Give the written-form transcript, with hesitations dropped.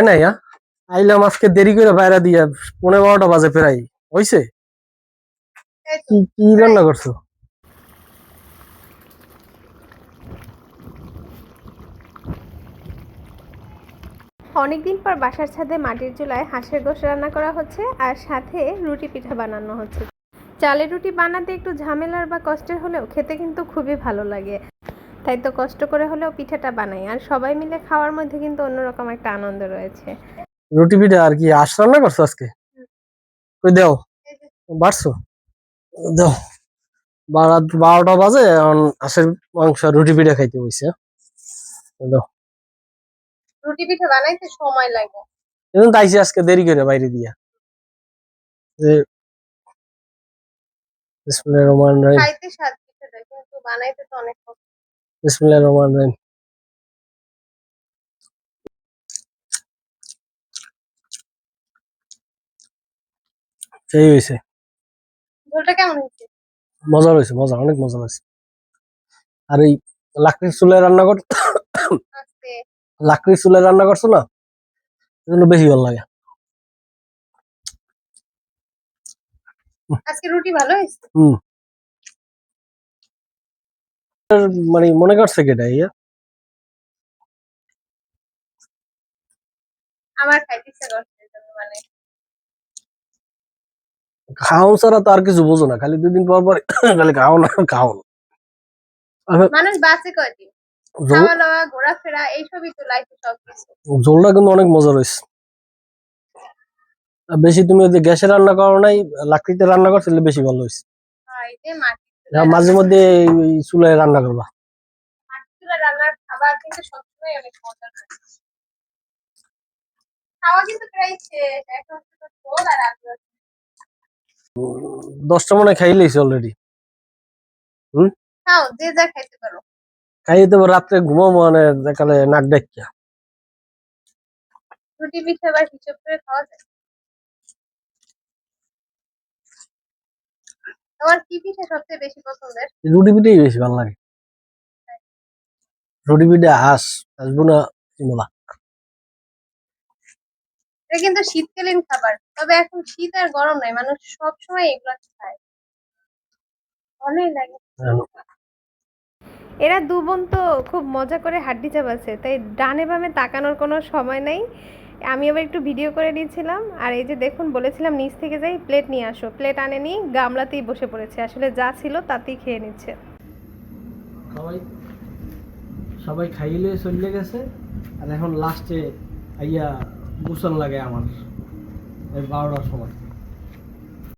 হয় নাই আইলাম আজকে দেরি করে বাইরে দিয়া 11:30 বাজে প্রায় হইছে। কি কি রান্না করছো? অনেকদিন পর বাসার ছাদে মাটির চুলায় হাঁসের গোশত রান্না করা হচ্ছে আর সাথে রুটি পিঠা বানানো হচ্ছে। চালের রুটি বানাতে একটু ঝামেলার বা কষ্টের হলেও খেতে কিন্তু খুবই ভালো লাগে, তাই তো কষ্ট করে হলেও পিঠাটা বানাই আর সবাই মিলে খাওয়ার মধ্যে কিন্তু অন্যরকম একটা আনন্দ রয়েছে। রুটি পিঠা আর কি হাঁস রান্না করছো আজকে? কই দাও বাড়ছো দাও। 12টা বাজে এখন হাঁসের মাংস আর রুটি পিঠা খাইতে হইছে। দাও। রুটি পিঠা বানাইতে সময় লাগে, এখন তাইছি আজকে দেরি করে বাইরে দিয়া। বিসমিল্লাহির রহমানির রহিম। খাইতে স্বাদ পিঠাটা, কিন্তু বানাইতে তো অনেক কষ্ট। বিসমিল্লাহির রহমানির রহিম। সেই হয়েছে, ঝোলটা কেমন হয়েছে? মজা হয়েছে, মজা অনেক মজা হয়েছে। আর এই লাকড়ির চুলায় রান্না কর লাকড়ির চুলায় রান্না করছো না, এগুলো বেশি ভালো লাগে। আজকে রুটি ভালো হয়েছে। মানে মনে করছে কেটা ইয়া আমার খাইতে ইচ্ছা করছে মানে খাওন ছাড়া তো আর কিছু বোঝো না, খালি 2 দিন পর পর খালি খাও না খাও না। মানুষ বাঁচে কয়দিন, খাওয়া দাওয়া ঘোরাফেরা এইসবই তো লাইফে সবকিছু। ঝোলটা কিন্তু অনেক মজা রয়েছে। বেশি তুমি যদি গ্যাসে রান্না করো নাই, লাকড়িতে রান্না করছো বেশি ভালো হয়েছে। মাঝে মধ্যে চুলায় রান্না করবা। রান্নার খাবার কিন্তু সবসময় অনেক মজার হয়। খাওয়া কিন্তু প্রায় শেষ, এখন শুধু ঝোল আর আলু। 10টা মনে খাই লইছি অলরেডি। খাও, যে যা খাইতে পারো। খাইয়ে দেবো রাত্রে ঘুমাবো মানে দেখালে নাক ডাকিয়া। রুটি পিঠা বা হিসেব করে খাওয়া যায়। তোমার কি পিঠা সবচেয়ে বেশি পছন্দের? রুটি পিঠাই বেশি ভালো লাগে। রুটি পিঠা আসবো না চিমলা। এটা কিন্তু শীতকালীন খাবার, তবে এখন শীত আর গরম নাই, মানুষ সবসময় এগুলো খায়, ভালোই লাগে। এরা দু বোন তো খুব মজা করে হাড্ডি চাবাচ্ছে, তাই ডানে বামে তাকানোর কোনো সময় নেই। আমি আবার একটু ভিডিও করে নিয়েছিলাম, আর এই যে দেখুন বলেছিলাম নিচ থেকে যাই প্লেট নিয়ে আসো, প্লেট আনেনি, গামলাতেই বসে পড়েছে, আসলে যা ছিল তাতেই খেয়ে নিচ্ছে। সবাই খাইলে চলে গেছে আর এখন লাস্টে আইয়া গোসল লাগে আমার 12টার সময়।